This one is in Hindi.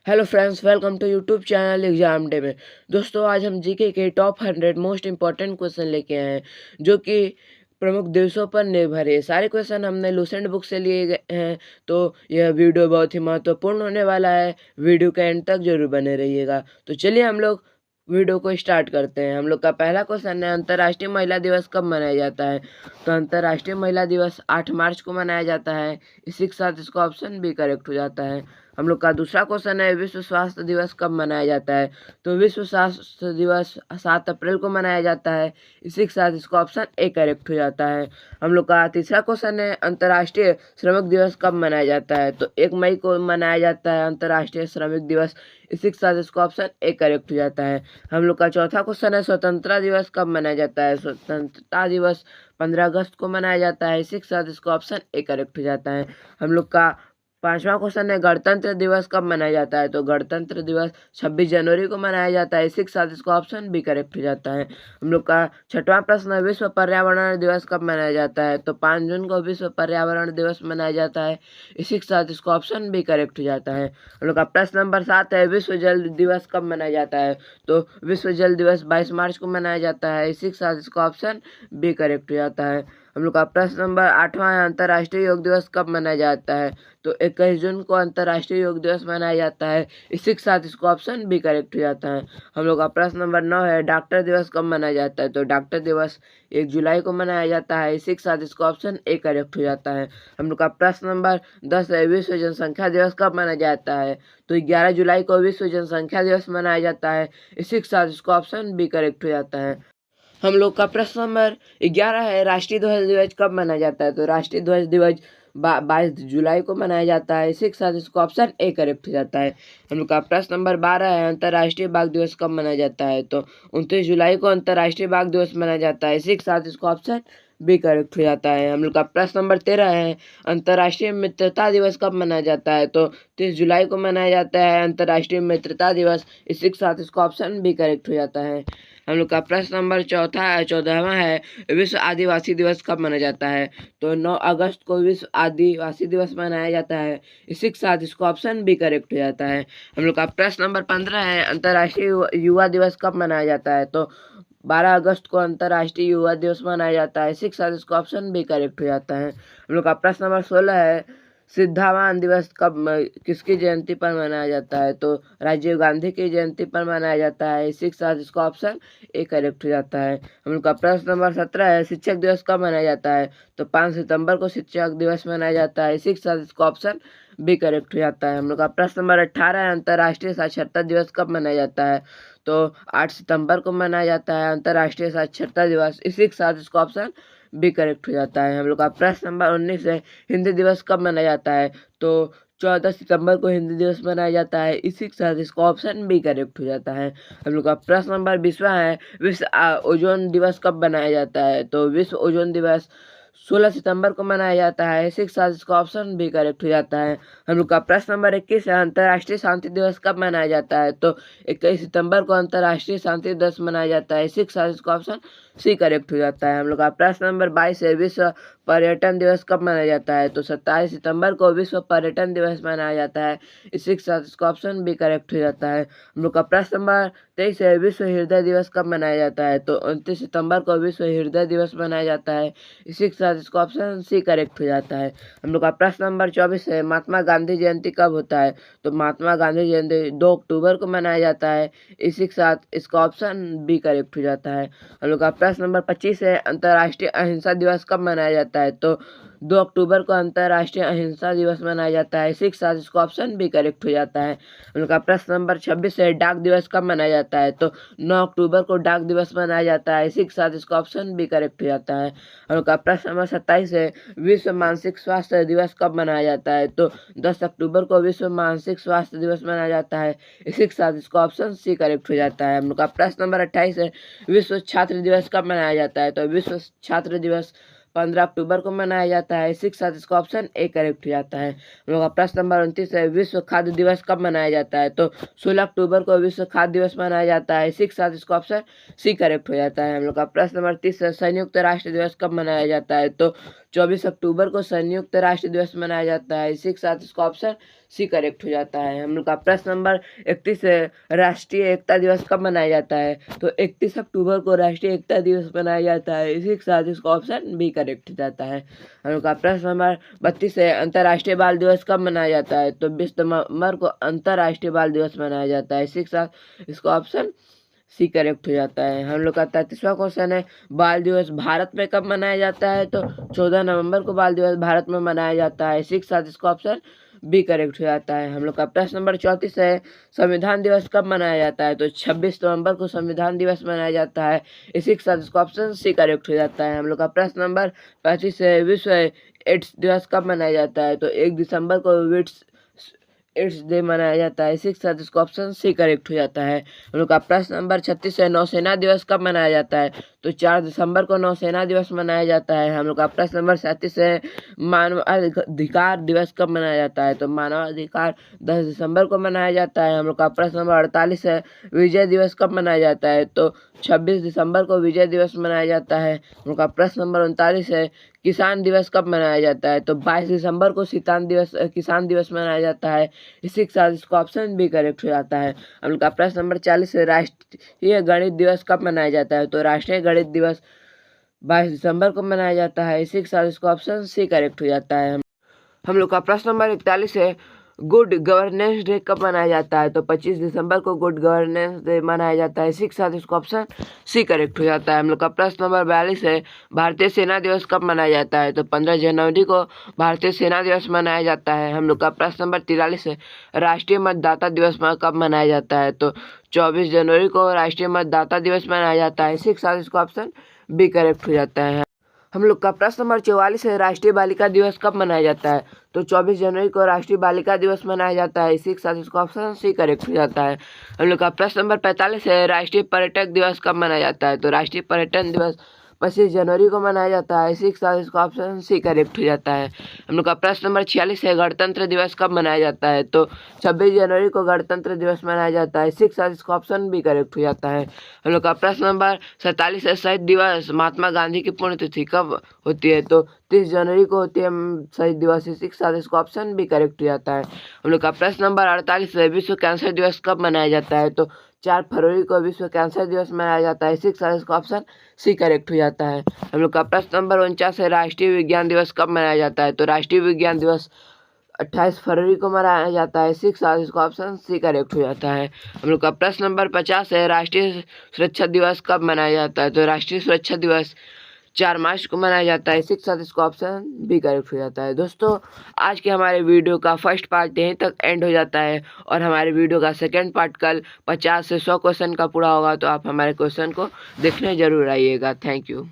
Hello friends, welcome to YouTube channel exam day में। दोस्तों, आज हम जीके के टॉप 100 मोस्ट इंपॉर्टेंट क्वेश्चन लेके आए हैं जो कि प्रमुख दिवसों पर निर्भर है। सारे क्वेश्चन हमने लूसेंट बुक से लिए गए हैं, तो यह वीडियो बहुत ही महत्वपूर्ण होने वाला है। वीडियो के एंड तक जरूर बने रहिएगा। तो चलिए हम लोग वीडियो को स्टार्ट करते हैं। हम लोग का पहला क्वेश्चन है, अंतर्राष्ट्रीय महिला दिवस कब मनाया जाता है? तो अंतर्राष्ट्रीय महिला दिवस 8 मार्च को मनाया जाता है। इसी के साथ इसका ऑप्शन भी करेक्ट हो जाता है। हम लोग का दूसरा क्वेश्चन है, विश्व स्वास्थ्य दिवस कब मनाया जाता है? तो विश्व स्वास्थ्य दिवस 7 अप्रैल को मनाया जाता है। इसी के साथ इसका ऑप्शन ए करेक्ट हो जाता है। हम लोग का तीसरा क्वेश्चन है, अंतर्राष्ट्रीय श्रमिक दिवस कब मनाया जाता है? तो 1 मई को मनाया जाता है अंतर्राष्ट्रीय श्रमिक दिवस। इसी के साथ इसका ऑप्शन ए करेक्ट हो जाता है। हम लोग का चौथा क्वेश्चन है, स्वतंत्रता दिवस कब मनाया जाता है? स्वतंत्रता दिवस 15 अगस्त को मनाया जाता है। इसी के साथ इसका ऑप्शन ए करेक्ट हो जाता है। हम लोग का पांचवा क्वेश्चन है, गणतंत्र दिवस कब मनाया जाता है? तो गणतंत्र दिवस 26 जनवरी को मनाया जाता है। इसी के साथ इसका ऑप्शन भी करेक्ट हो जाता है। हम लोग का छठवां प्रश्न है, विश्व पर्यावरण दिवस कब मनाया जाता है? तो 5 जून को विश्व पर्यावरण दिवस मनाया जाता है। इसी के साथ इसका ऑप्शन भी करेक्ट हो जाता है। हम लोग का प्रश्न नंबर 7 है, विश्व जल दिवस कब मनाया जाता है? तो विश्व जल दिवस 22 मार्च को मनाया जाता है। इसी के साथ इसका ऑप्शन भी करेक्ट हो जाता है। हम लोग का प्रश्न नंबर 8वां है, अंतर्राष्ट्रीय योग दिवस कब मनाया जाता है? तो 21 जून को अंतर्राष्ट्रीय योग दिवस मनाया जाता है। इसी के साथ इसको ऑप्शन भी करेक्ट हो जाता है। हम लोग का प्रश्न नंबर 9 है, डॉक्टर दिवस कब मनाया जाता है? तो डॉक्टर दिवस 1 जुलाई को मनाया जाता है। इसी के साथ इसको ऑप्शन ए करेक्ट हो जाता है। हम लोग का प्रश्न नंबर 10 है, विश्व जनसंख्या दिवस कब मनाया जाता है? तो 11 जुलाई को विश्व जनसंख्या दिवस मनाया जाता है। इसी के साथ इसको ऑप्शन भी करेक्ट हो जाता है। हम लोग का प्रश्न नंबर 11 है, राष्ट्रीय ध्वज दिवस कब मनाया जाता है? तो राष्ट्रीय ध्वज दिवस 22 जुलाई को मनाया जाता है। इसी के साथ इसको ऑप्शन ए करेक्ट हो जाता है। हम लोग का प्रश्न नंबर 12 है, अंतर्राष्ट्रीय बाघ दिवस कब मनाया जाता है? तो 29 जुलाई को अंतर्राष्ट्रीय बाघ दिवस मनाया जाता है। इसी के साथ इसको ऑप्शन भी करेक्ट हो जाता है। हम लोग का प्रश्न नंबर 13 है, अंतर्राष्ट्रीय मित्रता दिवस कब मनाया जाता है? तो 30 जुलाई को मनाया जाता है अंतर्राष्ट्रीय मित्रता दिवस। इसी के साथ इसका ऑप्शन भी करेक्ट हो जाता है। हम लोग का प्रश्न नंबर 14वां है, विश्व आदिवासी दिवस कब मनाया जाता है? तो 9 अगस्त को विश्व आदिवासी दिवस मनाया जाता है। इसी के साथ इसको ऑप्शन भी करेक्ट हो जाता है। हम लोग का प्रश्न नंबर 15 है, अंतर्राष्ट्रीय युवा दिवस कब मनाया जाता है? तो 12 अगस्त को अंतर्राष्ट्रीय युवा दिवस मनाया जाता है। इसी के साथ इसका ऑप्शन भी करेक्ट हो जाता है। हम लोग का प्रश्न नंबर 16 है, सिद्धावान दिवस किसकी जयंती पर मनाया जाता है? तो राजीव गांधी की जयंती पर मनाया जाता है। इसी के साथ इसका ऑप्शन ए करेक्ट हो जाता है। हम लोग का प्रश्न नंबर 17 है, शिक्षक दिवस कब मनाया जाता है? तो 5 सितंबर को शिक्षक दिवस मनाया जाता है। इसी के साथ इसका ऑप्शन भी करेक्ट हो जाता है। हम लोग का प्रश्न नंबर 18 है, अंतर्राष्ट्रीय साक्षरता दिवस कब मनाया जाता है? तो 8 सितंबर को मनाया जाता है अंतर्राष्ट्रीय साक्षरता दिवस। इसी के साथ इसका ऑप्शन भी करेक्ट हो जाता है। हम लोग का प्रश्न नंबर 19 है, हिंदी दिवस कब मनाया जाता है? तो 14 सितंबर को हिंदी दिवस मनाया जाता है। इसी के साथ इसका ऑप्शन भी करेक्ट हो जाता है। हम लोग का प्रश्न नंबर 20वां है, विश्व ओजोन दिवस कब मनाया जाता है? तो विश्व ओजोन दिवस 16 सितंबर को मनाया जाता है। इसी के साथ इसका ऑप्शन भी करेक्ट हो जाता है। हम लोग का प्रश्न नंबर 21 है, अंतर्राष्ट्रीय शांति दिवस कब मनाया जाता है? तो 21 सितंबर को अंतर्राष्ट्रीय शांति दिवस मनाया जाता है। इसी के साथ इसका ऑप्शन सी करेक्ट हो जाता है। हम लोग का प्रश्न नंबर 22 है, विश्व पर्यटन दिवस कब मनाया जाता है? तो 27 सितंबर को विश्व पर्यटन दिवस मनाया जाता है। इसी के साथ इसका ऑप्शन भी करेक्ट हो जाता है। हम लोग का प्रश्न नंबर 23 है, विश्व हृदय दिवस कब मनाया जाता है? तो 29 सितंबर को विश्व हृदय दिवस मनाया जाता है। इसी के साथ इसका ऑप्शन सी करेक्ट हो जाता है। हम लोग का प्रश्न नंबर 24 है, महात्मा गांधी जयंती कब होता है? तो महात्मा गांधी जयंती 2 अक्टूबर को मनाया जाता है। इसी के साथ इसका ऑप्शन बी करेक्ट हो जाता है। हम लोग का प्रश्न नंबर 25 है, अंतर्राष्ट्रीय अहिंसा दिवस कब मनाया जाता है? तो 2 अक्टूबर को अंतर्राष्ट्रीय अहिंसा दिवस मनाया जाता है। इसी के साथ इसका ऑप्शन भी करेक्ट हो जाता है। हम लोग का प्रश्न नंबर 26 है, डाक दिवस कब मनाया जाता है? तो 9 अक्टूबर को डाक दिवस मनाया जाता है। इसी के साथ इसका ऑप्शन भी करेक्ट हो जाता है। हम लोग का प्रश्न नंबर 27 है, विश्व मानसिक स्वास्थ्य दिवस कब मनाया जाता है? तो 10 अक्टूबर को विश्व मानसिक स्वास्थ्य दिवस मनाया जाता है। इसी के साथ इसका ऑप्शन सी करेक्ट हो जाता है। हम लोग का प्रश्न नंबर 28 है, विश्व छात्र दिवस कब मनाया जाता है? तो विश्व छात्र दिवस 15 अक्टूबर को मनाया जाता है। इसी के साथ इसका ऑप्शन ए करेक्ट हो जाता है। हम लोग का प्रश्न नंबर 29 है, विश्व खाद्य दिवस कब मनाया जाता है? तो 16 अक्टूबर को विश्व खाद्य दिवस मनाया जाता है। इसी के साथ इसका ऑप्शन सी करेक्ट हो जाता है। हम लोग का प्रश्न नंबर 30 है, संयुक्त राष्ट्र दिवस कब मनाया जाता है? तो 24 अक्टूबर को संयुक्त राष्ट्र दिवस मनाया जाता है। इसी के साथ इसका ऑप्शन सी करेक्ट हो जाता है। हम लोग का प्रश्न नंबर 31 है, राष्ट्रीय एकता दिवस कब मनाया जाता है? तो 31 अक्टूबर को राष्ट्रीय एकता दिवस मनाया जाता है। इसी के साथ इसका ऑप्शन बी करेक्ट हो जाता है। हम लोग का प्रश्न नंबर 32 है, अंतर्राष्ट्रीय बाल दिवस कब मनाया जाता है? तो 20 नवंबर को अंतर्राष्ट्रीय बाल दिवस मनाया जाता है। इसी के साथ इसका ऑप्शन सी करेक्ट हो जाता है। हम लोग का 33वां क्वेश्चन है, बाल दिवस भारत में कब मनाया जाता है? तो 14 नवंबर को बाल दिवस भारत में मनाया जाता है। इसी के साथ इसका ऑप्शन बी करेक्ट हो जाता है। हम लोग का प्रश्न नंबर 34 है, संविधान दिवस कब मनाया जाता है? तो 26 नवंबर को संविधान दिवस मनाया जाता है। इसी के साथ इसका ऑप्शन सी करेक्ट हो जाता है। हम लोग का प्रश्न नंबर 35 है, विश्व एड्स दिवस कब मनाया जाता है? तो 1 दिसंबर को एड्स डे मनाया जाता है। इसी के साथ इसका ऑप्शन सी करेक्ट हो जाता है। हम लोग का प्रश्न नंबर 36 है, नौसेना दिवस कब मनाया जाता है? तो 4 दिसंबर को नौसेना दिवस मनाया जाता है। हम लोग का प्रश्न नंबर 37 है, मानवाधिकार दिवस कब मनाया जाता है? तो मानवाधिकार 10 दिसंबर को मनाया जाता है। हम लोग का प्रश्न नंबर 48 है, विजय दिवस कब मनाया जाता है? तो 26 दिसंबर को विजय दिवस मनाया जाता है। हम लोग का प्रश्न नंबर 39 है, किसान दिवस कब मनाया जाता है? तो 22 दिसंबर को किसान दिवस मनाया जाता है। इसी के साथ इसका ऑप्शन भी करेक्ट हो जाता है। हम लोग का प्रश्न नंबर 40 है, राष्ट्रीय गणित दिवस कब मनाया जाता है? तो राष्ट्रीय गणित दिवस 22 दिसंबर को मनाया जाता है। इसी के साथ इसका ऑप्शन सी करेक्ट हो जाता है। हम लोग का प्रश्न नंबर 41 है, गुड गवर्नेंस डे कब मनाया जाता है? तो 25 दिसंबर को गुड गवर्नेंस डे मनाया जाता है। इसी के साथ इसका ऑप्शन सी करेक्ट हो जाता है। हम लोग का प्रश्न नंबर 42 है, भारतीय सेना दिवस कब मनाया जाता है? तो 15 जनवरी को भारतीय सेना दिवस मनाया जाता है। हम लोग का प्रश्न नंबर 43 है, राष्ट्रीय मतदाता दिवस कब मनाया जाता है? तो 24 जनवरी को राष्ट्रीय मतदाता दिवस मनाया जाता है। इसी के साथ इसका ऑप्शन बी करेक्ट हो जाता है। हम लोग का प्रश्न नंबर 44 है, राष्ट्रीय बालिका दिवस कब मनाया जाता है? तो 24 जनवरी को राष्ट्रीय बालिका दिवस मनाया जाता है। इसी के साथ इसका ऑप्शन सी करेक्ट हो जाता है। हम लोग का प्रश्न नंबर 45 है, राष्ट्रीय पर्यटक दिवस कब मनाया जाता है? तो राष्ट्रीय पर्यटन दिवस 25 जनवरी को मनाया जाता है। इसी के साथ इसका ऑप्शन सी करेक्ट हो जाता है। हम लोग का प्रश्न नंबर 46 है, गणतंत्र दिवस कब मनाया जाता है? तो 26 जनवरी को गणतंत्र दिवस मनाया जाता है। इसी के साथ इसका ऑप्शन भी करेक्ट हो जाता है। हम लोग का प्रश्न नंबर 47 है, शहीद दिवस महात्मा गांधी की पुण्यतिथि कब होती है? तो 30 जनवरी को होती है शहीद दिवस। इसी के साथ इसका ऑप्शन भी करेक्ट हो जाता है। हम लोग का प्रश्न नंबर 48 है, विश्व कैंसर दिवस कब मनाया जाता है? तो 4 फरवरी को विश्व कैंसर दिवस मनाया जाता है। इसी के साथ इसका ऑप्शन सी करेक्ट हो जाता है। हम लोग का प्रश्न नंबर 49 है, राष्ट्रीय विज्ञान दिवस कब मनाया जाता है? तो राष्ट्रीय विज्ञान दिवस 28 फरवरी को मनाया जाता है। इसी के साथ इसका ऑप्शन सी करेक्ट हो जाता है। हम लोग का प्रश्न नंबर 50 है, राष्ट्रीय सुरक्षा दिवस कब मनाया जाता है? तो राष्ट्रीय सुरक्षा दिवस 4 मार्च को मनाया जाता है। इसी के साथ इसका ऑप्शन भी करेक्ट हो जाता है। दोस्तों, आज के हमारे वीडियो का फर्स्ट पार्ट यहीं तक एंड हो जाता है और हमारे वीडियो का सेकंड पार्ट कल 50 से 100 क्वेश्चन का पूरा होगा, तो आप हमारे क्वेश्चन को देखने जरूर आइएगा। Thank you.